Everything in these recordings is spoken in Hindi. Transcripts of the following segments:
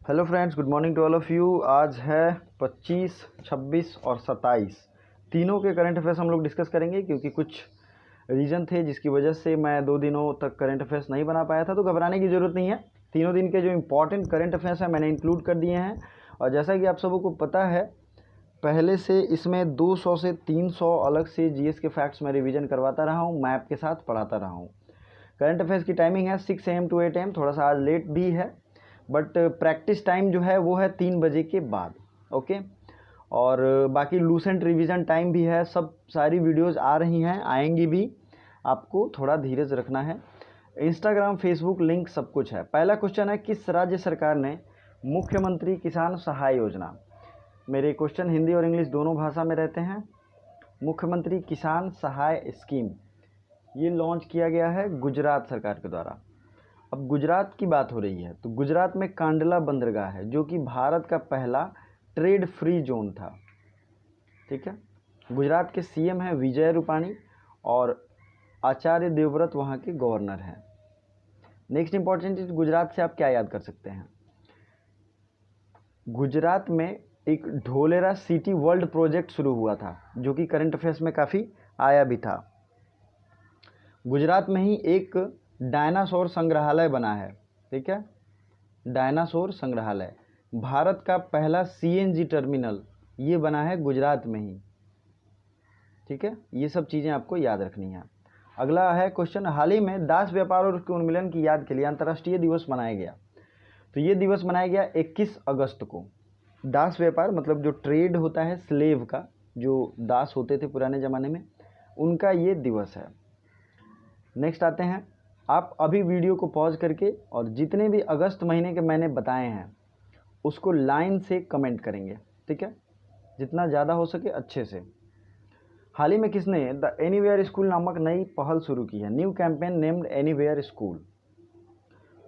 Hello friends, good morning to all of you. आज है 25, 26 और 27 तीनों के करंट अफेयर्स हम लोग डिस्कस करेंगे, क्योंकि कुछ रीज़न थे जिसकी वजह से मैं 2 दिनों तक करंट अफेयर्स नहीं बना पाया था। तो घबराने की ज़रूरत नहीं है। तीनों दिन के जो इंपॉर्टेंट करंट अफेयर्स हैं मैंने इंक्लूड कर दिए हैं। और जैसा कि आप सबों को पता है, पहले से इसमें 200 से 300 अलग से जीएस के फैक्ट्स मैं रिवीजन करवाता रहा हूँ, मैप के साथ पढ़ाता रहा हूँ। करंट अफेयर्स की टाइमिंग है 6 AM to 8 AM, थोड़ा सा आज लेट भी है, बट प्रैक्टिस टाइम जो है वो है 3 बजे के बाद। ओके, और बाकी लूसेंट रिवीजन टाइम भी है। सब सारी वीडियोस आ रही हैं, आएंगी भी। आपको थोड़ा धीरज रखना है। इंस्टाग्राम, फेसबुक लिंक सब कुछ है। पहला क्वेश्चन है, किस राज्य सरकार ने मुख्यमंत्री किसान सहाय योजना, मेरे क्वेश्चन हिंदी और इंग्लिश दोनों भाषा में रहते हैं, मुख्यमंत्री किसान सहाय स्कीम, ये लॉन्च किया गया है गुजरात सरकार के द्वारा। अब गुजरात की बात हो रही है तो गुजरात में कांडला बंदरगाह है, जो कि भारत का पहला ट्रेड फ्री जोन था। ठीक है, गुजरात के सीएम हैं विजय रूपाणी और आचार्य देवव्रत वहाँ के गवर्नर हैं। नेक्स्ट इंपॉर्टेंट चीज, गुजरात से आप क्या याद कर सकते हैं? गुजरात में एक ढोलेरा सिटी वर्ल्ड प्रोजेक्ट शुरू हुआ था, जो कि करंट अफेयर्स में काफ़ी आया भी था। गुजरात में ही एक डायनासोर संग्रहालय बना है। ठीक है, डायनासोर संग्रहालय। भारत का पहला सीएनजी टर्मिनल ये बना है गुजरात में ही। ठीक है, ये सब चीज़ें आपको याद रखनी है। अगला है क्वेश्चन, हाल ही में दास व्यापार और उसके उन्मूलन की याद के लिए अंतर्राष्ट्रीय दिवस मनाया गया। तो ये दिवस मनाया गया 21 अगस्त को। दास व्यापार मतलब जो ट्रेड होता है स्लेव का, जो दास होते थे पुराने ज़माने में, उनका ये दिवस है। नेक्स्ट आते हैं, आप अभी वीडियो को पॉज करके और जितने भी अगस्त महीने के मैंने बताए हैं उसको लाइन से कमेंट करेंगे। ठीक है, जितना ज़्यादा हो सके अच्छे से। हाल ही में किसने द एनीवेयर स्कूल नामक नई पहल शुरू की है? New campaign named anywhere school.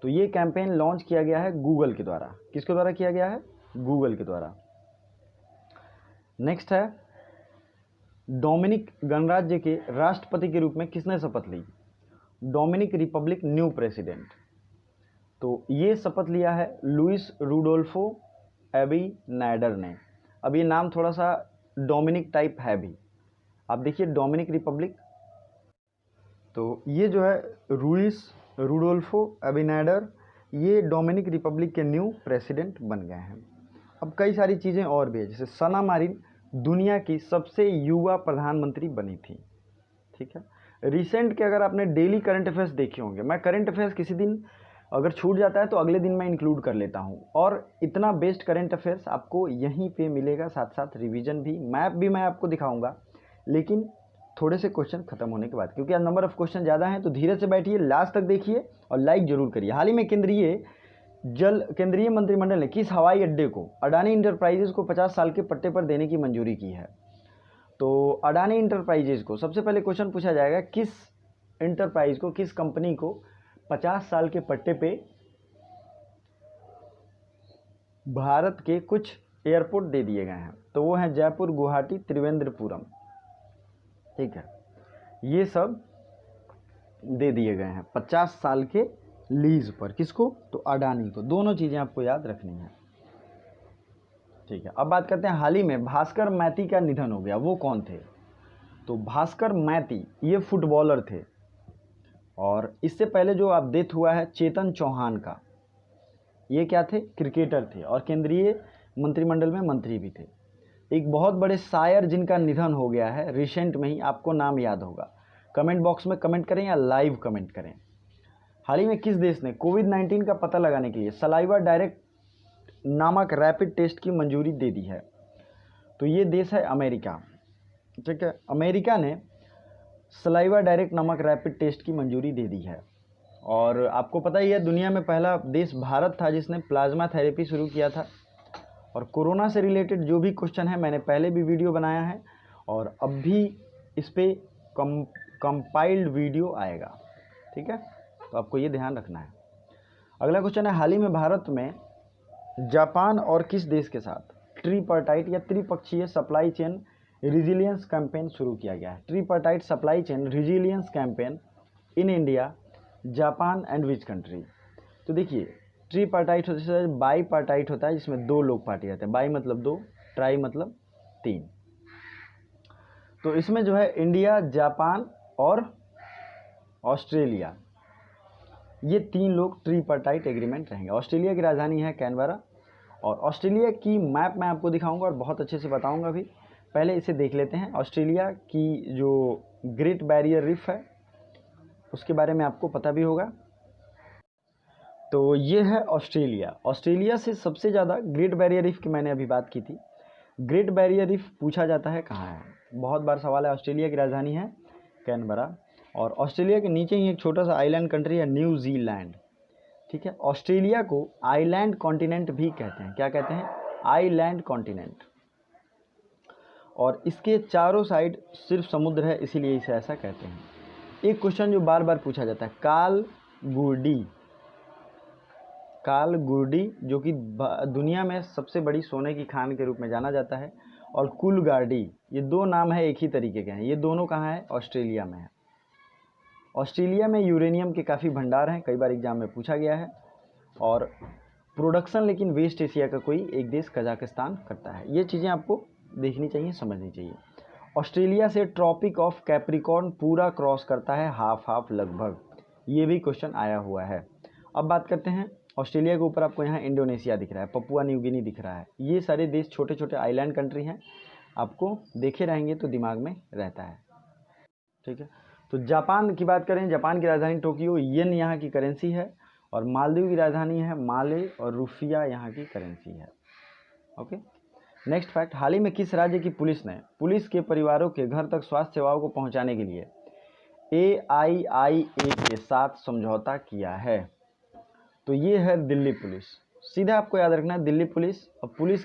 तो ये कैंपेन लॉन्च किया गया है गूगल के द्वारा। किसके द्वारा किया गया है? गूगल के द्वारा। नेक्स्ट है, डोमिनिक गणराज्य के राष्ट्रपति के रूप में किसने शपथ ली? Dominican republic new president. तो ये शपथ लिया है लुइस रूडोल्फो एबिनाडर ने। अब ये नाम थोड़ा सा डोमिनिक टाइप है भी। आप देखिए डोमिनिक रिपब्लिक, तो ये जो है लुइस रूडोल्फो एबिनाडर, ये डोमिनिक रिपब्लिक के न्यू प्रेसिडेंट बन गए हैं। अब कई सारी चीज़ें और भी है, जैसे सना मारिन दुनिया की सबसे युवा प्रधानमंत्री बनी थी। ठीक है, रिसेंट के अगर आपने डेली करंट अफेयर्स देखे होंगे, मैं करंट अफेयर्स किसी दिन अगर छूट जाता है तो अगले दिन मैं इंक्लूड कर लेता हूँ, और इतना बेस्ट करंट अफेयर्स आपको यहीं पे मिलेगा, साथ साथ रिवीजन भी, मैप भी मैं आपको दिखाऊंगा, लेकिन थोड़े से क्वेश्चन खत्म होने के बाद, क्योंकि आज नंबर ऑफ क्वेश्चन ज़्यादा हैं। तो धीरे से बैठिए, लास्ट तक देखिए और लाइक जरूर करिए। हाल ही में केंद्रीय मंत्रिमंडल ने किस हवाई अड्डे को अडानी इंटरप्राइजेज को 50 साल के पट्टे पर देने की मंजूरी की है? तो अडानी इंटरप्राइजेज को सबसे पहले क्वेश्चन पूछा जाएगा, किस इंटरप्राइज को, किस कंपनी को 50 साल के पट्टे पे भारत के कुछ एयरपोर्ट दे दिए गए हैं? तो वो हैं जयपुर, गुवाहाटी, त्रिवेंद्रपुरम। ठीक है, ये सब दे दिए गए हैं 50 साल के लीज पर। किसको? तो अडानी को। दोनों चीज़ें आपको याद रखनी है। ठीक है, अब बात करते हैं, हाल ही में भास्कर मैती का निधन हो गया। वो कौन थे? तो भास्कर मैती ये फुटबॉलर थे, और इससे पहले जो आप डेथ हुआ है चेतन चौहान का, ये क्या थे? क्रिकेटर थे और केंद्रीय मंत्रिमंडल में मंत्री भी थे। एक बहुत बड़े शायर जिनका निधन हो गया है रिसेंट में ही, आपको नाम याद होगा, कमेंट बॉक्स में कमेंट करें या लाइव कमेंट करें। हाल ही में किस देश ने कोविड-19 का पता लगाने के लिए सलाइवा डायरेक्ट नामक रैपिड टेस्ट की मंजूरी दे दी है? तो ये देश है अमेरिका। ठीक है, अमेरिका ने सलाइवा डायरेक्ट नामक रैपिड टेस्ट की मंजूरी दे दी है। और आपको पता ही है, दुनिया में पहला देश भारत था जिसने प्लाज्मा थेरेपी शुरू किया था। और कोरोना से रिलेटेड जो भी क्वेश्चन है मैंने पहले भी वीडियो बनाया है, और अब भी इस पर कंपाइल्ड वीडियो आएगा। ठीक है, तो आपको ये ध्यान रखना है। अगला क्वेश्चन है, हाल ही में भारत में जापान और किस देश के साथ ट्रीपार्टाइट या त्रिपक्षीय सप्लाई चेन रिजिलियंस कैंपेन शुरू किया गया है? Tripartite supply chain resilience campaign in India, Japan and which country? तो देखिए, ट्रीपार्टाइट होता है, बाई पार्टाइट होता है जिसमें 2 लोग पार्टी रहते हैं। बाई मतलब 2, ट्राई मतलब 3। तो इसमें जो है इंडिया, जापान और ऑस्ट्रेलिया, ये 3 लोग ट्रीपार्टाइट एग्रीमेंट रहेंगे। ऑस्ट्रेलिया की राजधानी है कैनबरा, और ऑस्ट्रेलिया की मैप मैं आपको दिखाऊंगा और बहुत अच्छे से बताऊंगा भी। पहले इसे देख लेते हैं। ऑस्ट्रेलिया की जो ग्रेट बैरियर रीफ है उसके बारे में आपको पता भी होगा। तो ये है ऑस्ट्रेलिया। ऑस्ट्रेलिया से सबसे ज़्यादा ग्रेट बैरियर रीफ की मैंने अभी बात की थी। ग्रेट बैरियर रीफ पूछा जाता है कहाँ है, बहुत बार सवाल है। ऑस्ट्रेलिया की राजधानी है कैनबरा, और ऑस्ट्रेलिया के नीचे ही एक छोटा सा आइलैंड कंट्री है न्यूजीलैंड। ठीक है, ऑस्ट्रेलिया को आइलैंड कॉन्टिनेंट भी कहते हैं। क्या कहते हैं? Island continent. और इसके चारों साइड सिर्फ समुद्र है, इसीलिए इसे ऐसा कहते हैं। एक क्वेश्चन जो बार बार पूछा जाता है, काल गुर्डी जो कि दुनिया में सबसे बड़ी सोने की खान के रूप में जाना जाता है, और कूलगार्डी, ये 2 नाम है एक ही तरीके के हैं। ये दोनों कहाँ है? ऑस्ट्रेलिया में है। ऑस्ट्रेलिया में यूरेनियम के काफ़ी भंडार हैं, कई बार एग्जाम में पूछा गया है। और प्रोडक्शन लेकिन वेस्ट एशिया का कोई एक देश कजाकिस्तान करता है। ये चीज़ें आपको देखनी चाहिए, समझनी चाहिए। ऑस्ट्रेलिया से ट्रॉपिक ऑफ कैप्रिकॉर्न पूरा क्रॉस करता है, हाफ लगभग। ये भी क्वेश्चन आया हुआ है। अब बात करते हैं ऑस्ट्रेलिया के ऊपर। आपको यहाँ इंडोनेशिया दिख रहा है, पपुआ न्यू गिनी दिख रहा है। ये सारे देश छोटे छोटे आइलैंड कंट्री हैं, आपको देखे रहेंगे तो दिमाग में रहता है। ठीक है, तो जापान की बात करें, जापान की राजधानी टोक्यो, येन यहाँ की करेंसी है। और मालदीव की राजधानी है माले, और रुफिया यहाँ की करेंसी है। ओके, नेक्स्ट फैक्ट, हाल ही में किस राज्य की पुलिस ने पुलिस के परिवारों के घर तक स्वास्थ्य सेवाओं को पहुँचाने के लिए AIIA के साथ समझौता किया है? तो ये है दिल्ली पुलिस। सीधा आपको याद रखना है, दिल्ली पुलिस और पुलिस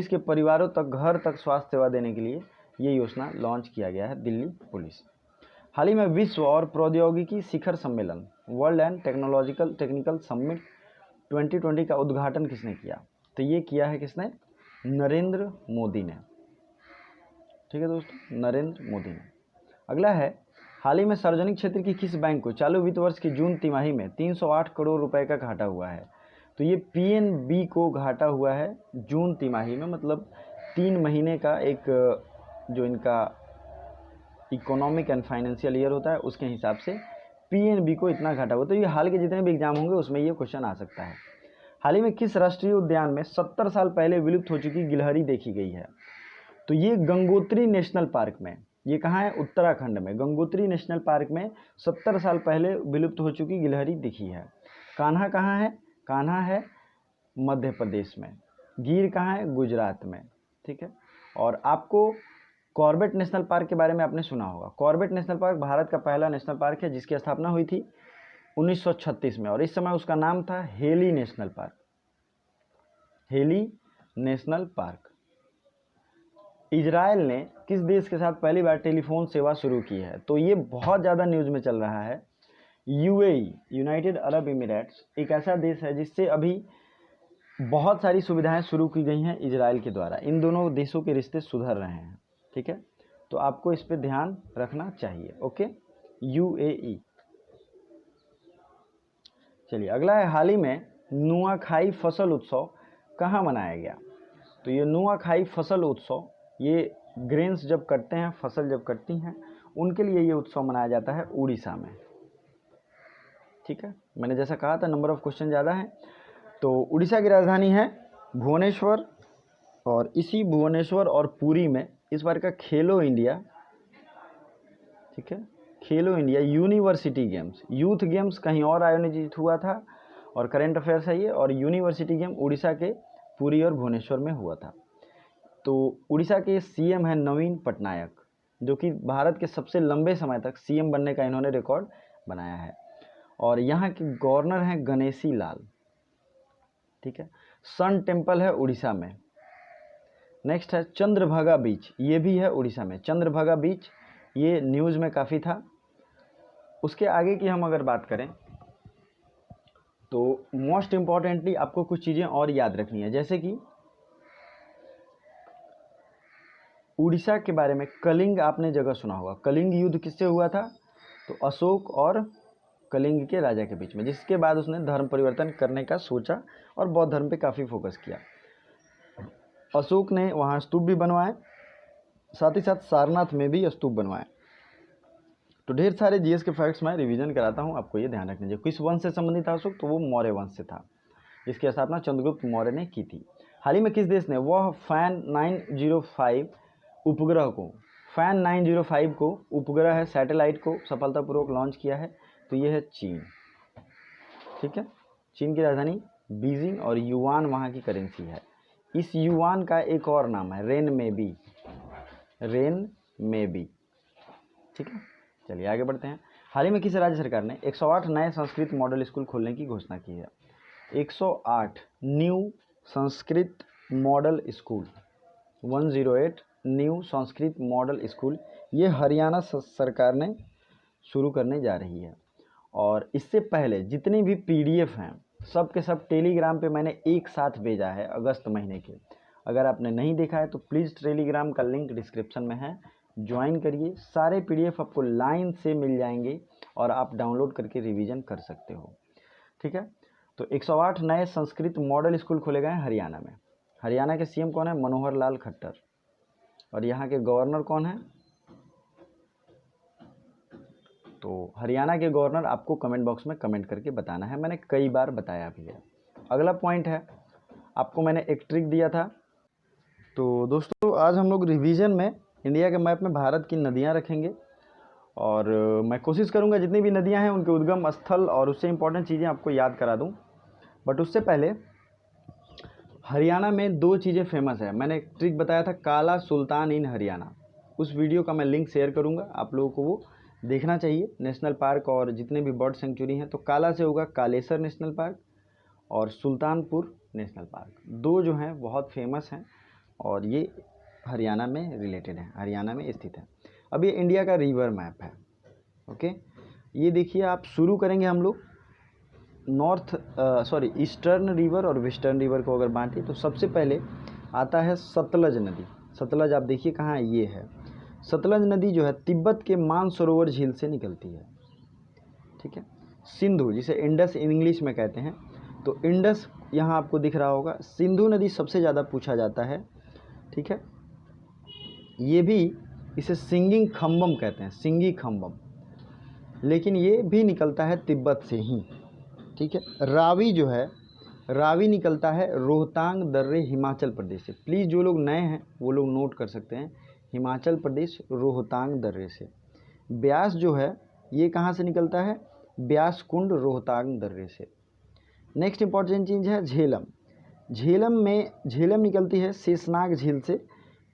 के परिवारों तक घर तक स्वास्थ्य सेवा देने के लिए ये योजना लॉन्च किया गया है, दिल्ली पुलिस। हाल ही में विश्व और प्रौद्योगिकी शिखर सम्मेलन, वर्ल्ड एंड टेक्निकल समिट 2020 का उद्घाटन किसने किया? तो ये किया है किसने? नरेंद्र मोदी ने। ठीक है दोस्तों, नरेंद्र मोदी ने। अगला है, हाल ही में सार्वजनिक क्षेत्र की किस बैंक को चालू वित्त वर्ष की जून तिमाही में 308 करोड़ रुपए का घाटा हुआ है? तो ये PNB को घाटा हुआ है जून तिमाही में, मतलब 3 महीने का एक जो इनका इकोनॉमिक एंड फाइनेंशियल ईयर होता है उसके हिसाब से PNB को इतना घाटा हुआ। तो ये हाल के जितने भी एग्जाम होंगे उसमें ये क्वेश्चन आ सकता है। हाल ही में किस राष्ट्रीय उद्यान में 70 साल पहले विलुप्त हो चुकी गिलहरी देखी गई है? तो ये गंगोत्री नेशनल पार्क में। ये कहाँ है? उत्तराखंड में। गंगोत्री नेशनल पार्क में 70 साल पहले विलुप्त हो चुकी गिलहरी दिखी है। कान्हा कहाँ है? कान्हा है मध्य प्रदेश में। गिर कहाँ है? गुजरात में। ठीक है, और आपको कॉर्बेट नेशनल पार्क के बारे में आपने सुना होगा। कॉर्बेट नेशनल पार्क भारत का पहला नेशनल पार्क है जिसकी स्थापना हुई थी 1936 में, और इस समय उसका नाम था heli national park. Heli national park. Israel ने किस देश के साथ पहली बार टेलीफोन सेवा शुरू की है? तो ये बहुत ज़्यादा न्यूज़ में चल रहा है। UAE, यूनाइटेड अरब एमिरेट्स, एक ऐसा देश है जिससे अभी बहुत सारी सुविधाएं शुरू की गई हैं इजराइल के द्वारा। इन दोनों देशों के रिश्ते सुधर रहे हैं। ठीक है, तो आपको इस पर ध्यान रखना चाहिए। Okay, UAE। चलिए अगला है, हाल ही में नुआखाई फसल उत्सव कहाँ मनाया गया? तो ये नुआखाई फसल उत्सव, ये ग्रेन्स जब कटते हैं, फसल जब कटती हैं, उनके लिए ये उत्सव मनाया जाता है उड़ीसा में। ठीक है, मैंने जैसा कहा था नंबर ऑफ क्वेश्चन ज़्यादा हैं। तो उड़ीसा की राजधानी है भुवनेश्वर, और इसी भुवनेश्वर और पुरी में इस बार का खेलो इंडिया, ठीक है, खेलो India university games, youth games कहीं और आयोजित हुआ था, और करंट अफेयर्स है ये, और यूनिवर्सिटी गेम उड़ीसा के पुरी और भुवनेश्वर में हुआ था। तो उड़ीसा के CM हैं नवीन पटनायक, जो कि भारत के सबसे लंबे समय तक CM बनने का इन्होंने रिकॉर्ड बनाया है। और यहाँ के गवर्नर हैं गणेशी लाल। ठीक है, सन टेम्पल है उड़ीसा में। नेक्स्ट है चंद्रभागा बीच, ये भी है उड़ीसा में। चंद्रभागा बीच ये न्यूज़ में काफ़ी था। उसके आगे की हम अगर बात करें तो मोस्ट इम्पॉर्टेंटली आपको कुछ चीज़ें और याद रखनी है, जैसे कि उड़ीसा के बारे में कलिंग आपने जगह सुना होगा। कलिंग युद्ध किससे हुआ था? तो अशोक और कलिंग के राजा के बीच में, जिसके बाद उसने धर्म परिवर्तन करने का सोचा और बौद्ध धर्म पे काफ़ी फोकस किया। अशोक ने वहाँ स्तूप भी बनवाए, साथ ही साथ सारनाथ में भी स्तूप बनवाए। तो ढेर सारे जीएस के फैक्ट्स मैं रिवीजन कराता हूँ, आपको ये ध्यान रखना चाहिए। किस वंश से संबंधित था अशोक? तो वो मौर्य वंश से था, इसकी स्थापना चंद्रगुप्त मौर्य ने की थी। हाल ही में किस देश ने वह फैन 905 उपग्रह को, फैन 905 को उपग्रह है सैटेलाइट को सफलतापूर्वक लॉन्च किया है? तो ये है चीन। ठीक है, चीन की राजधानी बीजिंग और युआन वहाँ की करेंसी है। इस युआन का एक और नाम है रेनमेबी, रेनमेबी। ठीक है, चलिए आगे बढ़ते हैं। हाल ही में किस राज्य सरकार ने 108 नए संस्कृत मॉडल स्कूल खोलने की घोषणा की है? 108 new Sanskrit model school, 108 new Sanskrit model school, ये हरियाणा सरकार ने शुरू करने जा रही है। और इससे पहले जितनी भी पीडीएफ हैं सब के सब टेलीग्राम पे मैंने एक साथ भेजा है अगस्त महीने के। अगर आपने नहीं देखा है तो प्लीज़ टेलीग्राम का लिंक डिस्क्रिप्शन में है, ज्वाइन करिए। सारे पीडीएफ आपको लाइन से मिल जाएंगे और आप डाउनलोड करके रिवीजन कर सकते हो। ठीक है, तो 108 नए संस्कृत मॉडल स्कूल खोले गए हैं हरियाणा में। हरियाणा के सीएम कौन है? मनोहर लाल खट्टर। और यहाँ के गवर्नर कौन है? तो हरियाणा के गवर्नर आपको कमेंट बॉक्स में कमेंट करके बताना है, मैंने कई बार बताया भी है। अगला पॉइंट है, आपको मैंने एक ट्रिक दिया था। तो दोस्तों आज हम लोग रिवीजन में इंडिया के मैप में भारत की नदियाँ रखेंगे और मैं कोशिश करूँगा जितनी भी नदियाँ हैं उनके उद्गम स्थल और उससे इम्पोर्टेंट चीज़ें आपको याद करा दूँ। बट उससे पहले हरियाणा में 2 चीज़ें फेमस है। मैंने एक ट्रिक बताया था, काला सुल्तान इन हरियाणा, उस वीडियो का मैं लिंक शेयर करूँगा, आप लोगों को वो देखना चाहिए। नेशनल पार्क और जितने भी बर्ड सेंचुरी हैं, तो काला से होगा कालेसर नेशनल पार्क और सुल्तानपुर नेशनल पार्क, 2 जो हैं बहुत फेमस हैं और ये हरियाणा में रिलेटेड है, हरियाणा में स्थित है। अब ये इंडिया का रिवर मैप है। ओके, ये देखिए आप शुरू करेंगे हम लोग ईस्टर्न रिवर और वेस्टर्न रिवर को अगर बांटें तो सबसे पहले आता है सतलज नदी। सतलज आप देखिए कहाँ है, ये है। सतलज नदी जो है तिब्बत के मानसरोवर झील से निकलती है। ठीक है, सिंधु जिसे इंडस इंग्लिश में कहते हैं, तो इंडस यहाँ आपको दिख रहा होगा। सिंधु नदी सबसे ज़्यादा पूछा जाता है। ठीक है, ये भी इसे सिंगिंग खम्बम कहते हैं, सिंगी खम्बम, लेकिन ये भी निकलता है तिब्बत से ही। ठीक है, रावी जो है, रावी निकलता है रोहतांग दर्रे हिमाचल प्रदेश से। प्लीज़ जो लोग नए हैं वो लोग नोट कर सकते हैं, हिमाचल प्रदेश रोहतांग दर्रे से। ब्यास जो है ये कहाँ से निकलता है? ब्यास कुंड रोहतांग दर्रे से। नेक्स्ट इंपॉर्टेंट चीज़ है झेलम। झेलम निकलती है शेषनाग झील से,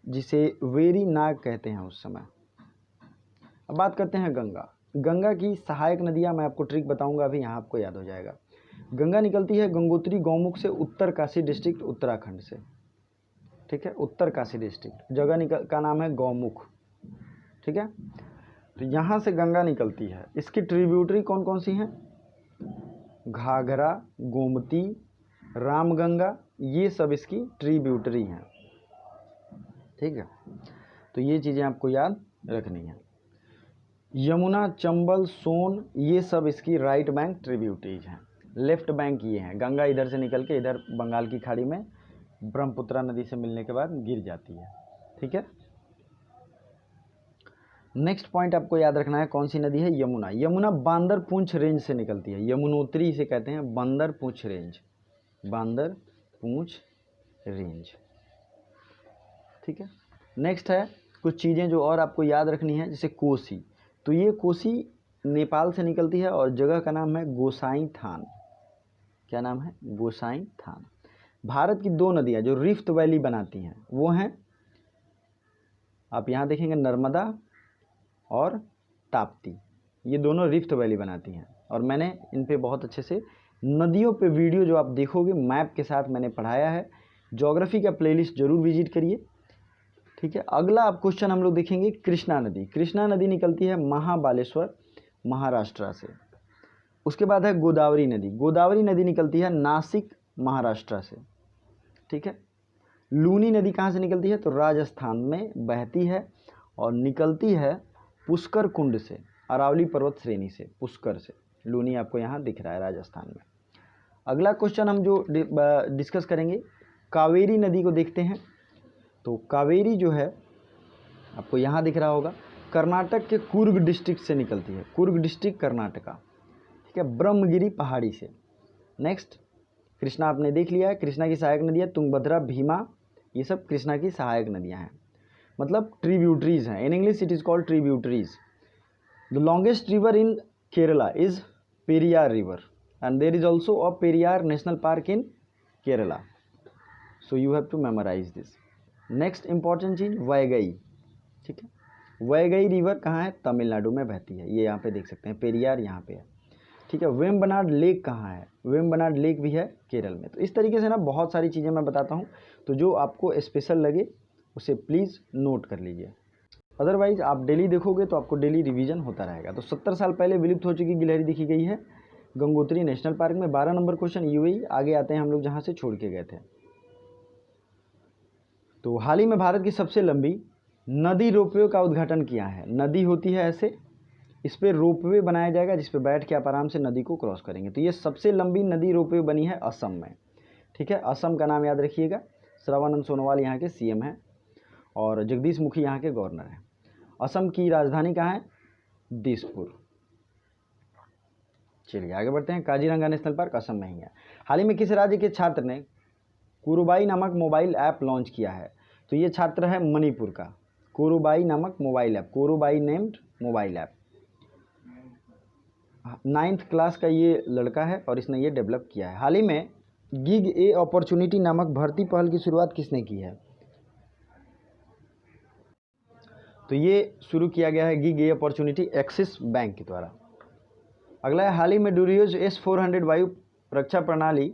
जिसे वेरी नाग कहते हैं उस समय। अब बात करते हैं गंगा। गंगा की सहायक नदियाँ मैं आपको ट्रिक बताऊंगा, अभी यहाँ आपको याद हो जाएगा। गंगा निकलती है गंगोत्री गौमुख से, उत्तरकाशी डिस्ट्रिक्ट उत्तराखंड से। ठीक है, उत्तरकाशी डिस्ट्रिक्ट, जगह का नाम है गौमुख। ठीक है, तो यहाँ से गंगा निकलती है। इसकी ट्रिब्यूटरी कौन कौन सी हैं? घाघरा, गोमती, रामगंगा, ये सब इसकी ट्रिब्यूटरी हैं। ठीक है, तो ये चीज़ें आपको याद रखनी है। यमुना, चंबल, सोन, ये सब इसकी राइट बैंक ट्रिब्यूटरीज हैं। लेफ्ट बैंक ये हैं, गंगा इधर से निकल के इधर बंगाल की खाड़ी में ब्रह्मपुत्रा नदी से मिलने के बाद गिर जाती है। ठीक है, नेक्स्ट पॉइंट आपको याद रखना है, कौन सी नदी है? यमुना। यमुना बांदर पूंछ रेंज से निकलती है, यमुनोत्री इसे कहते हैं, बांदर पूंछ रेंज, बांदर पूंछ रेंज। ठीक है, नेक्स्ट है कुछ चीज़ें जो और आपको याद रखनी है, जैसे कोसी। तो ये कोसी नेपाल से निकलती है और जगह का नाम है गोसाई थान। क्या नाम है? गोसाई थान। भारत की 2 नदियाँ जो रिफ्ट वैली बनाती हैं वो हैं, आप यहाँ देखेंगे, नर्मदा और ताप्ती, ये दोनों रिफ्ट वैली बनाती हैं। और मैंने इन पे बहुत अच्छे से नदियों पे वीडियो जो आप देखोगे मैप के साथ मैंने पढ़ाया है। ज्योग्राफी का प्लेलिस्ट जरूर विजिट करिए। ठीक है, अगला आप क्वेश्चन हम लोग देखेंगे कृष्णा नदी। कृष्णा नदी निकलती है महाबालेश्वर महाराष्ट्र से। उसके बाद है गोदावरी नदी। गोदावरी नदी निकलती है नासिक महाराष्ट्र से। ठीक है, लूनी नदी कहाँ से निकलती है? तो राजस्थान में बहती है और निकलती है पुष्कर कुंड से, अरावली पर्वत श्रेणी से, पुष्कर से। लूनी आपको यहाँ दिख रहा है राजस्थान में। अगला क्वेश्चन हम जो डिस्कस करेंगे, कावेरी नदी को देखते हैं। तो कावेरी जो है आपको यहाँ दिख रहा होगा, कर्नाटक के कुर्ग डिस्ट्रिक्ट से निकलती है, कुर्ग डिस्ट्रिक्ट कर्नाटका, ठीक है, ब्रह्मगिरी पहाड़ी से। नेक्स्ट, कृष्णा आपने देख लिया है, कृष्णा की सहायक नदियाँ तुंगभद्रा, भीमा, ये सब कृष्णा की सहायक नदियाँ हैं, मतलब ट्रिब्यूटरीज हैं। In English it is called tributaries. The longest river in Kerala is Periyar river and there is also a Periyar national park in Kerala, so you have to memorise this. Next important चीज वैगई, ठीक है, वैगई रिवर कहाँ है, तमिलनाडु में बहती है, ये यहाँ पे देख सकते हैं, पेरियार यहाँ पे है, ठीक है। वेम्बनाड लेक कहाँ है, वेम्बनाड लेक भी है केरल में। तो इस तरीके से ना बहुत सारी चीज़ें मैं बताता हूँ, तो जो आपको स्पेशल लगे उसे प्लीज़ नोट कर लीजिए, अदरवाइज आप डेली देखोगे तो आपको डेली रिवीजन होता रहेगा। तो 70 साल पहले विलुप्त हो चुकी गिलहरी दिखी गई है गंगोत्री नेशनल पार्क में। 12 नंबर क्वेश्चन यूएई। आगे आते हैं हम लोग जहाँ से छोड़ के गए थे। तो हाल ही में भारत की सबसे लंबी नदी रोपवे का उद्घाटन किया है। नदी होती है ऐसे, इस पर रोपवे बनाया जाएगा जिस पे बैठ के आप आराम से नदी को क्रॉस करेंगे। तो ये सबसे लंबी नदी रोपवे बनी है असम में, ठीक है। असम का नाम याद रखिएगा। सर्बानंद सोनोवाल यहाँ के सीएम हैं और जगदीश मुखी यहाँ के गवर्नर हैं। असम की राजधानी कहाँ है, दिसपुर। चलिए आगे बढ़ते हैं। काजीरंगा नेशनल पार्क असम में ही है। हाल ही में किस राज्य के छात्र ने कुरुबाई नामक मोबाइल ऐप लॉन्च किया है? तो ये छात्र है मणिपुर का, कुरुबाई नामक mobile app, Kurubai named mobile app. 9th class का ये लड़का है और इसने ये डेवलप किया है। हाल ही में गिग ए अपॉर्चुनिटी नामक भर्ती पहल की शुरुआत किसने की है? तो ये शुरू किया गया है गिग ए अपॉर्चुनिटी एक्सिस बैंक के द्वारा। अगला है, हाल ही में ड्यूरियोज S-400 वायु रक्षा प्रणाली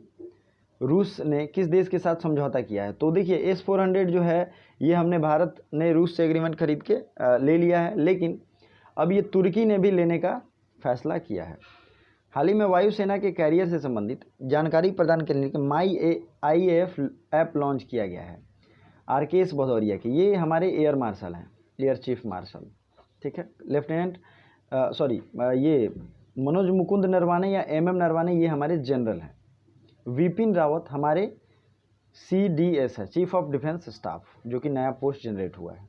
रूस ने किस देश के साथ समझौता किया है? तो देखिए S-400 जो है ये हमने भारत ने रूस से एग्रीमेंट खरीद के ले लिया है, लेकिन अब ये तुर्की ने भी लेने का फैसला किया है। हाल ही में वायुसेना के कैरियर से संबंधित जानकारी प्रदान करने के MyIAF ऐप लॉन्च किया गया है RKS भदौरिया के। ये हमारे एयर मार्शल हैं, एयर चीफ मार्शल, ठीक है। लेफ्टिनेंट ये मनोज मुकुंद नरवाने या MM नरवाने ये हमारे जनरल हैं। विपिन रावत हमारे CDS है, चीफ ऑफ डिफेंस स्टाफ, जो कि नया पोस्ट जनरेट हुआ है।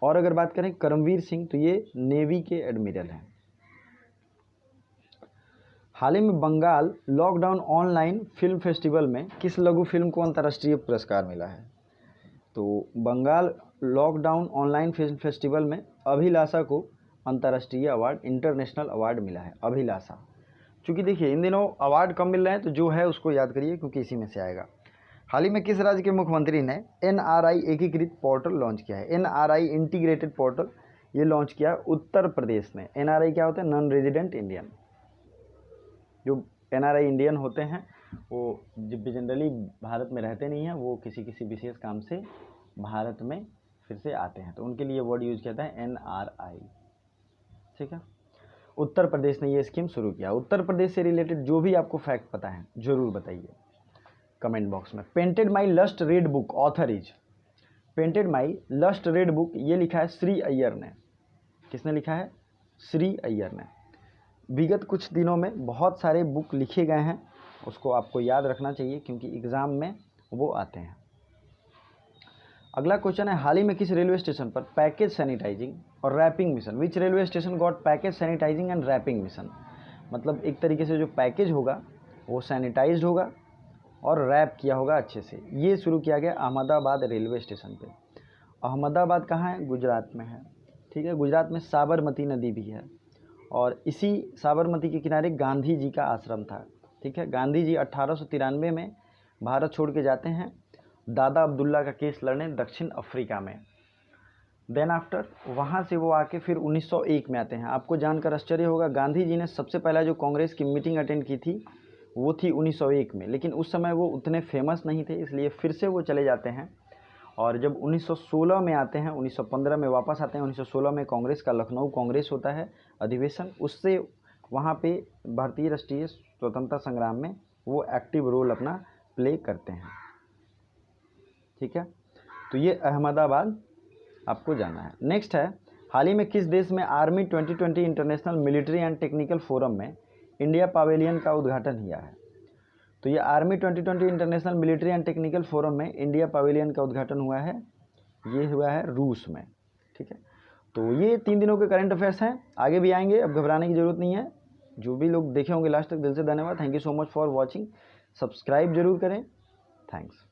और अगर बात करें करमवीर सिंह तो ये नेवी के एडमिरल हैं। हाल ही में Bengal lockdown online film festival में किस लघु फिल्म को अंतर्राष्ट्रीय पुरस्कार मिला है? तो Bengal lockdown online film festival में अभिलाषा को अंतर्राष्ट्रीय अवार्ड, इंटरनेशनल अवार्ड मिला है, अभिलाषा। चूँकि देखिए इन दिनों अवार्ड कम मिल रहे हैं, तो जो है उसको याद करिए क्योंकि इसी में से आएगा। हाल ही में किस राज्य के मुख्यमंत्री ने NRI एकीकृत पोर्टल लॉन्च किया है? NRI इंटीग्रेटेड पोर्टल ये लॉन्च किया है उत्तर प्रदेश ने। NRI क्या होता है? Non resident Indian. जो NRI इंडियन होते हैं वो जनरली भारत में रहते नहीं हैं, वो किसी विशेष काम से भारत में फिर से आते हैं, तो उनके लिए वर्ड यूज किया है NRI, ठीक है। उत्तर प्रदेश ने ये स्कीम शुरू किया। उत्तर प्रदेश से रिलेटेड जो भी आपको फैक्ट पता है जरूर बताइए कमेंट बॉक्स में। Painted my lust red book author is, painted my lust red book ये लिखा है श्री अय्यर ने। किसने लिखा है? श्री अय्यर ने। विगत कुछ दिनों में बहुत सारे बुक लिखे गए हैं, उसको आपको याद रखना चाहिए क्योंकि एग्ज़ाम में वो आते हैं। अगला क्वेश्चन है, हाल ही में किस रेलवे स्टेशन पर पैकेज सैनिटाइजिंग और wrapping mission, which railway station got package sanitising and wrapping mission? मतलब एक तरीके से जो पैकेज होगा वो सैनिटाइज्ड होगा और रैप किया होगा अच्छे से। ये शुरू किया गया अहमदाबाद रेलवे स्टेशन पे। अहमदाबाद कहाँ है? गुजरात में है, ठीक है। गुजरात में साबरमती नदी भी है और इसी साबरमती के किनारे गांधी जी का आश्रम था, ठीक है। गांधी जी 1893 में भारत छोड़ के जाते हैं दादा अब्दुल्ला का केस लड़ने दक्षिण अफ्रीका में। देन आफ्टर वहाँ से वो आके फिर 1901 में आते हैं। आपको जानकर आश्चर्य होगा, गांधी जी ने सबसे पहला जो कांग्रेस की मीटिंग अटेंड की थी वो थी 1901 में, लेकिन उस समय वो उतने फेमस नहीं थे, इसलिए फिर से वो चले जाते हैं। और जब 1916 में आते हैं, 1915 में वापस आते हैं, 1916 में कांग्रेस का लखनऊ कांग्रेस होता है अधिवेशन, उससे वहाँ पे भारतीय राष्ट्रीय स्वतंत्रता संग्राम में वो एक्टिव रोल अपना प्ले करते हैं, ठीक है। तो ये अहमदाबाद आपको जाना है। नेक्स्ट है, हाल ही में किस देश में army 2020 international military and technical forum में इंडिया पवेलियन का उद्घाटन किया है? तो ये army 2020 international military and technical forum में इंडिया पवेलियन का उद्घाटन हुआ है, ये हुआ है रूस में। ठीक है, तो ये 3 दिनों के करंट अफेयर्स हैं, आगे भी आएंगे, अब घबराने की जरूरत नहीं है। जो भी लोग देखे होंगे लास्ट तक, दिल से धन्यवाद। Thank you so much for watching. Subscribe जरूर करें। थैंक्स।